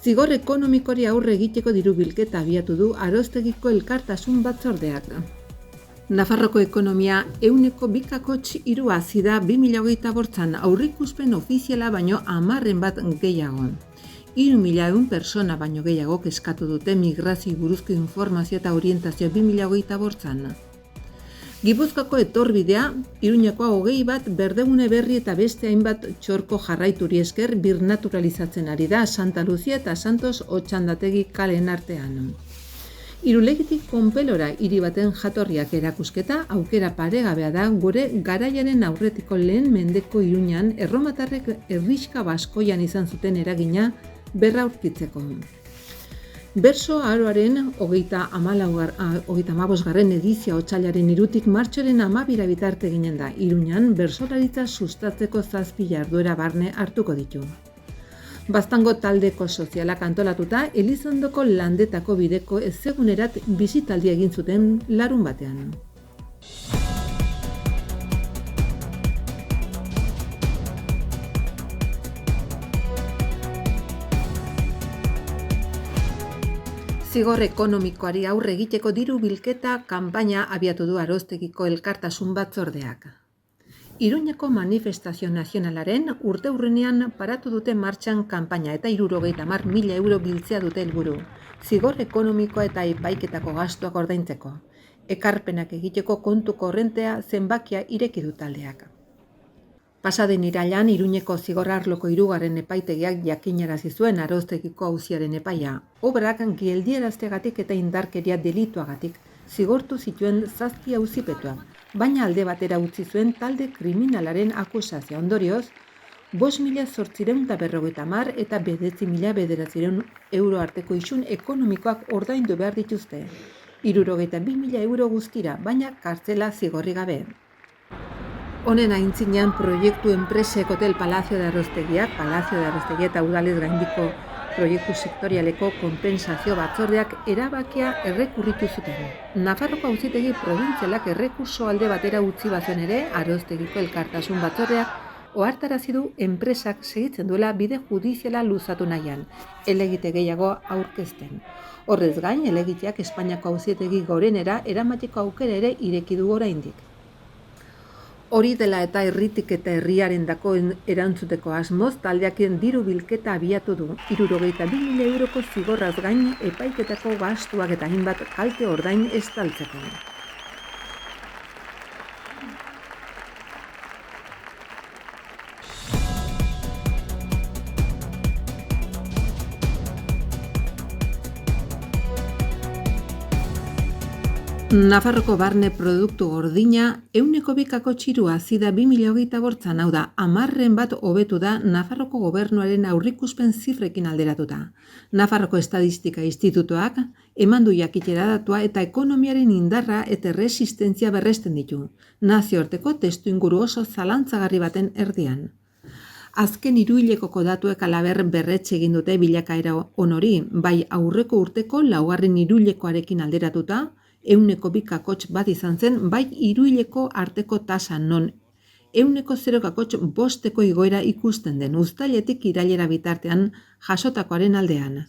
Zigor ekonomikoari aurre egiteko diru bilketa abiatu du Aroztegiko elkartasun batzordeak. Nafarroko ekonomia 2,3 hazi da 2025 aurreikuspen ofiziala baino 10 bat gehiago. 3.100 persona baino gehiago eskatu dute migrazio buruzko informazio eta orientazio 2025. Gipuzkoako etorbidea, Iruñekoa 20 bat berdegune berri eta beste hainbat txorko jarraituri esker birnaturalizatzen ari da Santa Lucia eta Santos Otxandategi kalen artean. Irulegitik Konpelora hiri baten jatorriak erakusketa aukera paregabea da gure garaiaren aurretiko lehen mendeko Iruñan erromatarrek herrixka baskoian izan zuten eragina berraurkitzeko. Berso aroaren 35. edizia otsailaren 3 martxoaren 12 bitarte ginen da. Iruñan bersolaritza sustatzeko 7 jarduera barne hartuko ditu. Baztango taldeko sozialak antolatuta, Elizondoko landetako bideko ezegunerat bisitaldia egin zuten larun batean. Zigor ekonomikoari aurre egiteko diru bilketa kanpaina abiatu du Aroztegiko elkartasun batzordeak. Iruñeko manifestazio nazionalaren urteurrenean paratu dute martxan kanpaina eta 70.000 euro biltzea dute helburu. Zigor ekonomikoa eta epaiketako gastuak ordaintzeko. Ekarpenak egiteko kontu korrentea zenbakia ireki du taldeak. Pasaden irailean Iruñeko zigor arloko 3. epaitegiak jakinarazi zuen Aroztegiko auziaren epaia. Obrak geldieraztegatik eta indarkeria delituagatik zigortu zituen 7 auzipetuak, baina alde batera utzi zuen talde kriminalaren akusazio ondorioz, 5.850 eta 9.900 euro arteko isun ekonomikoak ordaindu behar dituzte. 62.000 euro guztira, baina kartzela zigorri gabe. Honen aintzinean proiektu enpresek hotel Palacio de Aroztegia eta udalez gaindiko proiektu sektorialeko konpensazio batzordeak erabakia errekurritu zuten. Nafarroko auzitegi probintzialak errekurso alde batera utzi bazuen ere, Aroztegiko elkartasun batzordeak ohartarazi du enpresak segitzen duela bide judiziala luzatu nahian, helegite gehiago aurkezten. Horrez gain, helegiteak Espainiako auzitegi gorenera eramateko aukera ere ireki du oraindik. Hori dela eta herritik eta herriarendako erantzuteko asmoz, taldeak diru bilketa abiatu du. 62.000 euroko zigorraz gain epaiketako gastuak eta hainbat kalte ordain estaltzeko. Nafarroko barne produktu gordina 2,2 hazi da 2025, hau da, 10 bat hobetu da Nafarroko gobernuaren aurreikuspen zifrekin alderatuta. Nafarroko Estadistika Institutuak eman du jakitera datua eta ekonomiaren indarra eta resistentzia berresten ditu, nazioarteko testuinguru oso zalantzagarri baten erdian. Azken hiruhilekoko datuek halaber berretxe egin dute bilakaera onori, bai aurreko urteko 4. hiruhilekoarekin alderatuta, 2,2 bat izan zen, bai hiruhileko arteko tasa non 0,5 igoera ikusten den uztailetik irailera bitartean jasotakoaren aldean.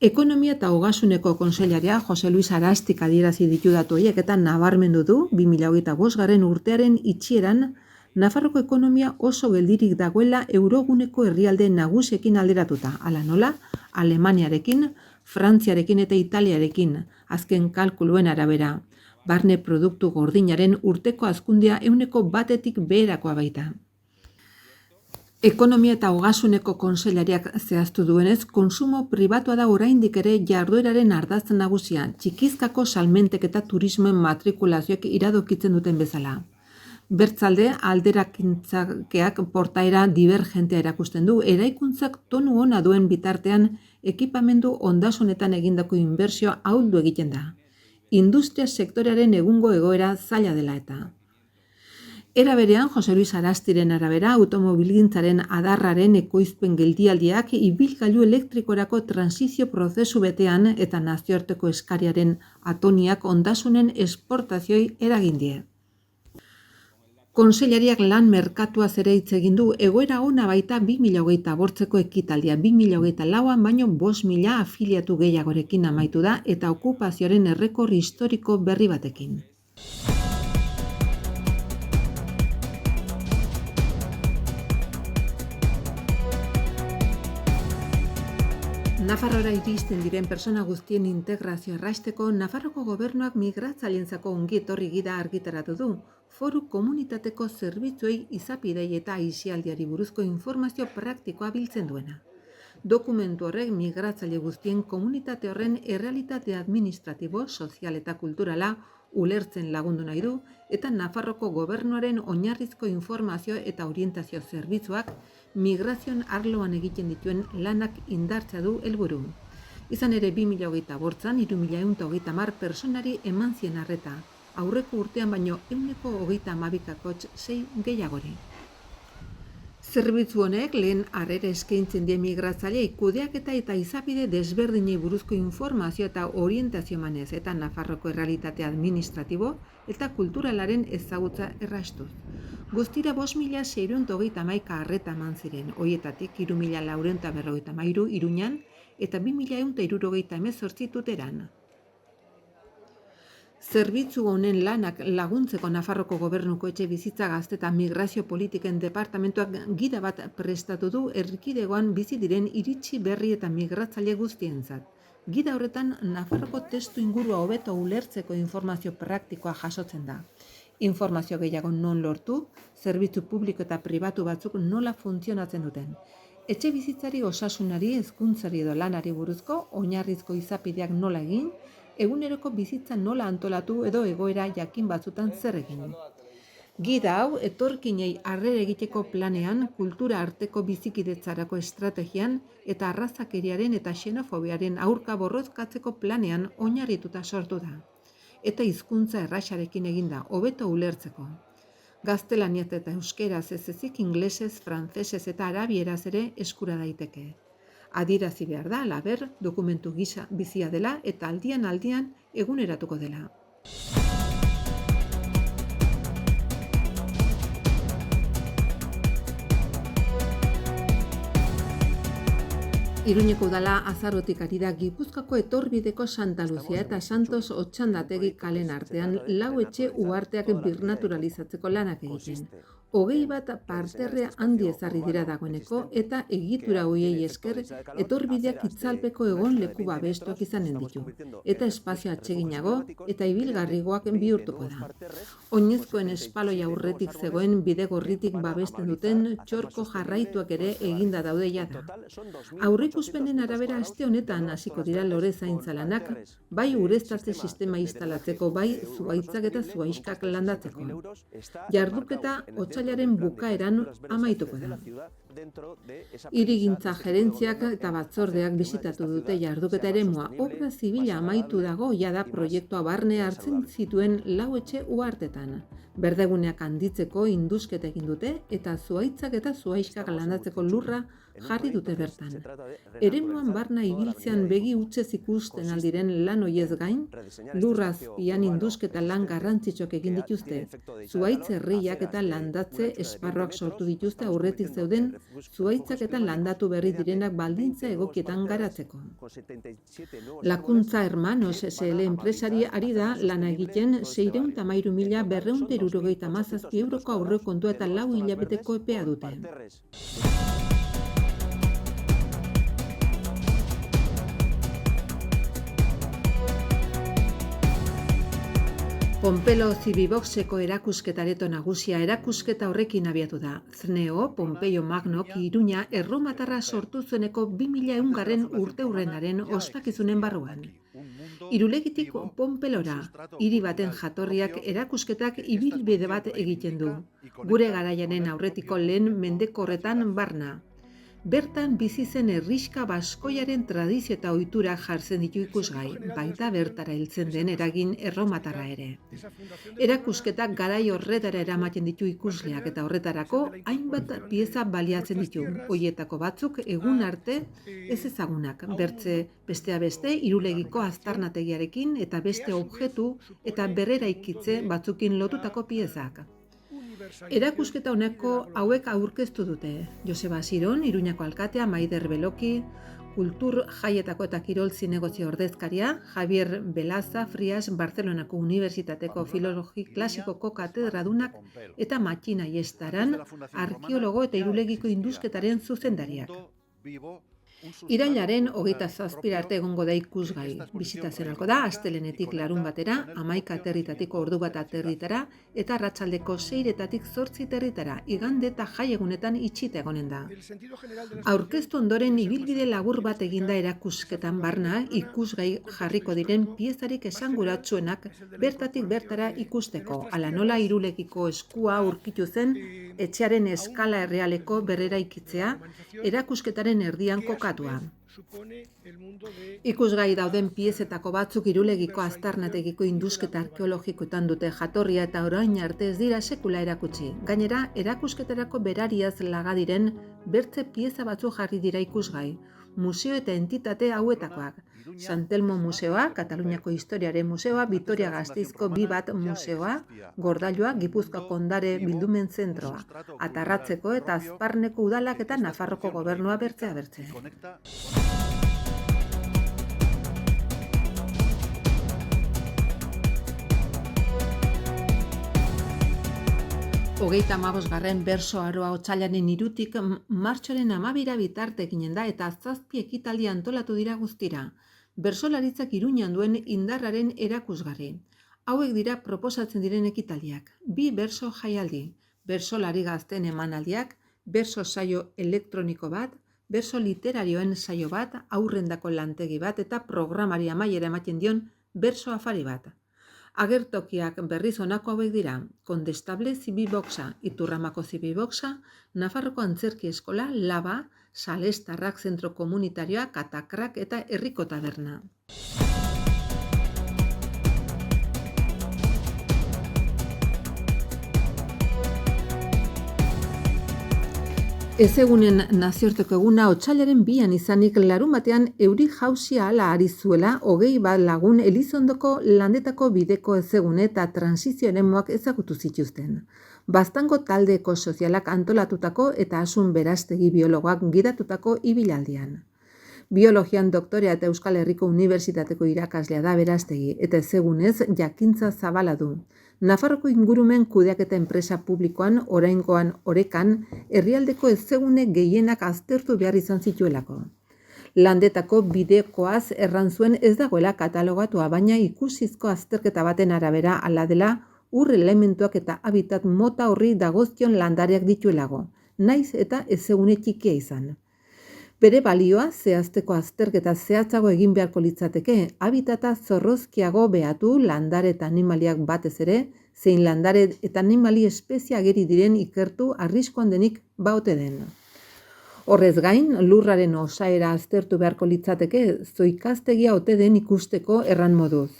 Ekonomia eta Ogasuneko kontseilaria Jose Luis Arastik adierazi ditu datu horiek eta nabarmendu du 2025 urtearen itxieran Nafarroko ekonomia oso geldirik dagoela euroguneko herrialde nagusiekin alderatuta, hala nola, Alemaniarekin, Frantziarekin eta Italiarekin, azken kalkuluen arabera. Barne produktu gordinaren urteko hazkundea 1% beherakoa baita. Ekonomia eta Ogasuneko kontseilariak zehaztu duenez, konsumo pribatua da oraindik ere jardueraren ardatz nagusia, txikizkako salmentek eta turismoen matrikulazioek iradokitzen duten bezala. Bertzalde, alderakintzakeak portaera divergentea erakusten du, eraikuntzak tonu ona duen bitartean ekipamendu ondasunetan egindako inbertsioa ahuldu egiten da. Industria sektorearen egungo egoera zaila dela eta. Era berean, Jose Luis Arastiren arabera, automobilgintzaren adarraren ekoizpen geldialdiak ibilgailu elektrikorako transizio prozesu betean eta nazioarteko eskariaren atoniak ondasunen esportazioi eragin die. Kontseilariak lan merkatuaz ere hitz egin du, egoera ona baita 2024ko ekitaldia 2024an baino 5.000 afiliatu gehiagorekin amaitu da eta okupazioaren errekor historiko berri batekin. Nafarroara iristen diren pertsona guztien integrazio erraisteko Nafarroko gobernuak migratzaileentzako ongi etorri gida argitaratu du. Foru komunitateko zerbitzuei izapidei eta aisialdiari buruzko informazio praktikoa biltzen duena. Dokumentu horrek migratzaile guztien komunitate horren errealitate administratibo, sozial eta kulturala ulertzen lagundu nahi du eta Nafarroko gobernuaren oinarrizko informazio eta orientazio zerbitzuak migrazioan arloan egiten dituen lanak indartzea du helburu. Izan ere 2025an 3.130 pertsonari eman zien arreta, aurreko urtean baino 132,6 gehiagori. Zerbitzu honek lehen harrera eskaintzen die migratzaileei kudeaketa eta izapide desberdinei buruzko informazio eta orientazio emanez eta Nafarroko errealitate administratibo eta kulturalaren ezagutza erraztuz. Guztira 5.631 arreta eman ziren, horietatik 3.453 Iruñan eta 2.178 Tuteran. Zerbitzu honen lanak laguntzeko Nafarroko gobernuko etxe bizitza gazte eta migrazio politiken departamentuak gida bat prestatu du erkidegoan bizi diren iritsi berri eta migratzaile guztientzat. Gida horretan Nafarroko testu ingurua hobeto ulertzeko informazio praktikoa jasotzen da. Informazio gehiago non lortu, zerbitzu publiko eta pribatu batzuk nola funtzionatzen duten. Etxe bizitzari, osasunari, hezkuntzari edo lanari buruzko oinarrizko izapideak nola egin, eguneroko bizitza nola antolatu edo egoera jakin batzutan zer egin. Gida hau etorkinei harrera egiteko planean, kultura arteko bizikidetzarako estrategian eta arrazakeriaren eta xenofobiaren aurka borrozkatzeko planean oinarrituta sortu da. Eta hizkuntza erraxarekin eginda, hobeto ulertzeko. Gaztelaniaz eta euskeraz ez ezik inglesez, frantsesez eta arabieraz ere eskura daiteke. Adierazi behar da, halaber, dokumentu gisa bizia dela eta aldian eguneratuko dela. Iruñeko udala azarotik ari da Gipuzkoako etorbideko Santa Luzia eta Santos Otxandategi kalen artean lau etxe uharteak birnaturalizatzeko lanak egiten. 21 parterre handi ezarri dira dagoeneko eta egitura hoiei esker etorbideak itzalpeko egon leku babestuak izanen ditu. Eta espazio atseginago eta ibilgarrigoak bihurtuko da. Oinezkoen espaloi aurretik zegoen bidegorritik babesten duten txorko jarraituak ere eginda daude jada. Aurreikuspenen arabera aste honetan hasiko dira lore zaintza lanak, bai ureztatze sistema instalatzeko, bai zuhaitzak eta zuhaiskak landatzeko. Jarduketa otsailaren bukaeran amaituko da. Hirigintza gerentziak eta batzordeak bisitatu dute jarduketa eremua. Obra zibila amaitu dago jada proiektua barne hartzen zituen lau etxe uhartetan. Berdeguneak handitzeko indusketa egin dute eta zuhaitzak eta zuhaiskak landatzeko lurra jarri dute bertan. Eremuan barna ibiltzean begi hutsez ikusten aldiren lan hoiez gain, lurra azpian indusketa lan garrantzitsuak egin dituzte. Zuhaitz herriak eta landatze esparroak sortu dituzte aurretik zeuden zuhaitzak eta landatu berri direnak baldintza egokietan garatzeko. Lakuntza Hermanos SL enpresari ari da lana egiten 613.277 euroko aurrekontua eta 4 hilabeteko epea dute. Pompelo Zibiboxeko erakusketareto nagusia erakusketa horrekin abiatu da. Cneo, Pompeio Magnok Iruña erromatarra sortu zueneko 2001 urteurrenaren ospakizunen barruan. Irulegitik Pompelora, hiri baten jatorriak erakusketak ibilbide bat egiten du. Gure garaianen aurretiko lehen mendeko horretan barna. Bertan bizi zen herrixka baskoiaren tradizio eta ohitura jartzen ditu ikusgai, baita bertara heltzen den eragin erromatarra ere. Erakusketak garai horretara eramaten ditu ikusleak eta horretarako hainbat pieza baliatzen ditu. Hoietako batzuk egun arte ez ezagunak, besteak beste irulegiko aztarnategiarekin eta beste objektu eta berreraikitze batzukin lotutako piezak. Erakusketa honako hauek aurkeztu dute. Joseba Siron, Iruñako alkatea, Maider Beloki, Kultur Jaietako eta Kirol Zinegotzi ordezkaria, Javier Belaza Frias, Barcelonako Unibertsitateko Filologi Klasikoko katedradunak eta Matxina Iestaran, arkeologo eta irulegiko indusketaren zuzendariak. Irailaren 27 arte egongo da ikusgai. Bisita zerako da, astelenetik larun batera, 11 aterritatik ordu bat aterritara, eta arratsaldeko 6-etatik 8 aterritara, igande eta jaiegunetan itxita egonen da. Aurkeztu ondoren ibilbide labur bat eginda erakusketan barna, ikusgai jarriko diren piezarik esanguratsuenak bertatik bertara ikusteko, ala nola irulegiko eskua aurkitu zen etxearen eskala errealeko berreraikitzea, erakusketaren erdian kokatua. Ikusgai dauden piezetako batzuk irulegiko aztarnategiko indusketa arkeologikoetan dute jatorria eta orain arte ez dira sekula erakutsi. Gainera, erakusketarako berariaz laga diren bertze pieza batzuk jarri dira ikusgai. Museo eta entitate hauetakoak. San Telmo Museoa, Kataluniako Historiaren Museoa, Vitoria-Gasteizko Bibat Museoa, Gordailua, Gipuzkoako Ondare Bildumen Zentroa, Atarratzeko eta Azparneko udalak eta Nafarroko Gobernua bertzea bertze. 35. berso aroa otsailaren 3-tik martxoaren 12 bitarte eginen da eta 7 ekitaldi antolatu dira guztira. Bersolaritzak Iruñan duen indarraren erakusgarri. Hauek dira proposatzen diren ekitaldiak. 2 berso jaialdi, bersolari gazten emanaldiak, berso saio elektroniko bat, berso literarioen saio bat, aurrendako lantegi bat eta programari amaiera ematen dion berso afari bat. Agertokiak berriz honako hauek dira: Kondestable Zibiboxa, Iturramako Zibiboxa, Nafarroko Antzerki Eskola, Laba, Salestarrak Zentro Komunitarioa, Katakrak eta Herriko Taberna. Ezegunen nazioarteko eguna otsailaren 2an izanik larunbatean euri jausia hala ari zuela 21 lagun Elizondoko landetako bideko ezegune eta transizio eremuak ezagutu zituzten. Baztango taldeko sozialak antolatutako eta Asun Berastegi biologoak gidatutako ibilaldian. Biologian doktorea eta Euskal Herriko Unibertsitateko irakaslea da Berastegi eta ezegunez jakintza zabala du. Nafarroko ingurumen kudeaketa enpresa publikoan oraingoan orekan herrialdeko ezegune gehienak aztertu behar izan zituelako. Landetako bidekoaz erran zuen ez dagoela katalogatua, baina ikusizko azterketa baten arabera hala dela ur elementuak eta habitat mota horri dagozkion landareak dituelago, naiz eta ezegune txikia izan. Bere balioa zehazteko azterketa zehatzago egin beharko litzateke, habitata zorrozkiago behatu landare eta animaliak batez ere, zein landare eta animali espezia ageri diren ikertu arriskuan denik baote den. Horrez gain, lurraren osaera aztertu beharko litzateke, zoikaztegia ote den ikusteko erran moduz.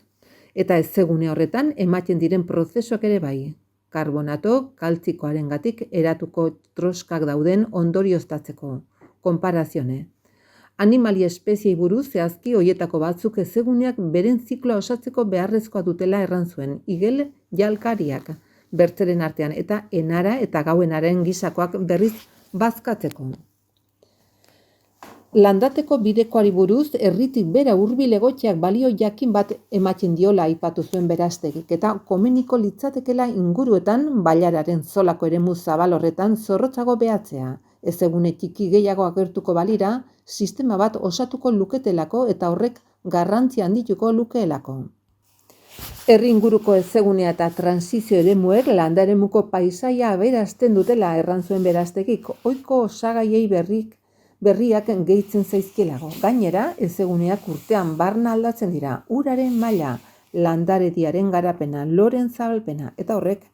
Eta ezegune horretan ematen diren prozesuak ere bai. Karbonato, kaltzikoarengatik eratuko troskak dauden ondorioztatzeko. Konparazione. Animali espeziei buruz zehazki hoietako batzuk ezeguneak beren zikloa osatzeko beharrezkoa dutela erran zuen, igel jalkariak, bertzeren artean eta enara eta gauenaren gisakoak berriz bazkatzeko. Landateko bidekoari buruz herritik bera hurbil egoteak balio jakin bat ematen diola aipatu zuen Berastegik eta komeniko litzatekela inguruetan bailararen zolako eremu zabal horretan zorrotzago behatzea. Ezegune txiki gehiago agertuko balira, sistema bat osatuko luketelako eta horrek garrantzia handituko lukeelako. Herri inguruko ezegunea eta transizio eremuek landaremuko paisaia aberazten dutela erran zuen Berastegik, ohiko osagaiei berriak gehitzen zaizkielago. Gainera, ezeguneak urtean barna aldatzen dira, uraren maila, landarediaren garapena, loren zabalpena, eta horrek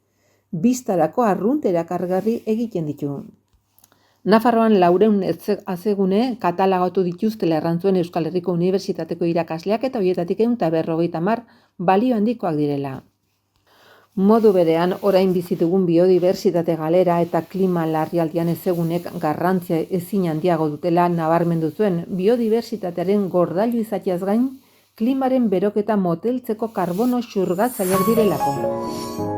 biztarako arrunt erakargarri egiten ditu. Nafarroan 400 azegune katalogatu dituztela erran zuen Euskal Herriko Unibertsitateko irakasleak eta horietatik 150 balio handikoak direla. Modu berean, orain bizi dugun biodibertsitate galera eta klima larrialdian ezegunek garrantzia ezin handiago dutela nabarmendu zuen biodibertsitatearen gordailu izateaz gain, klimaren beroketa moteltzeko karbono xurgatzaileak direlako.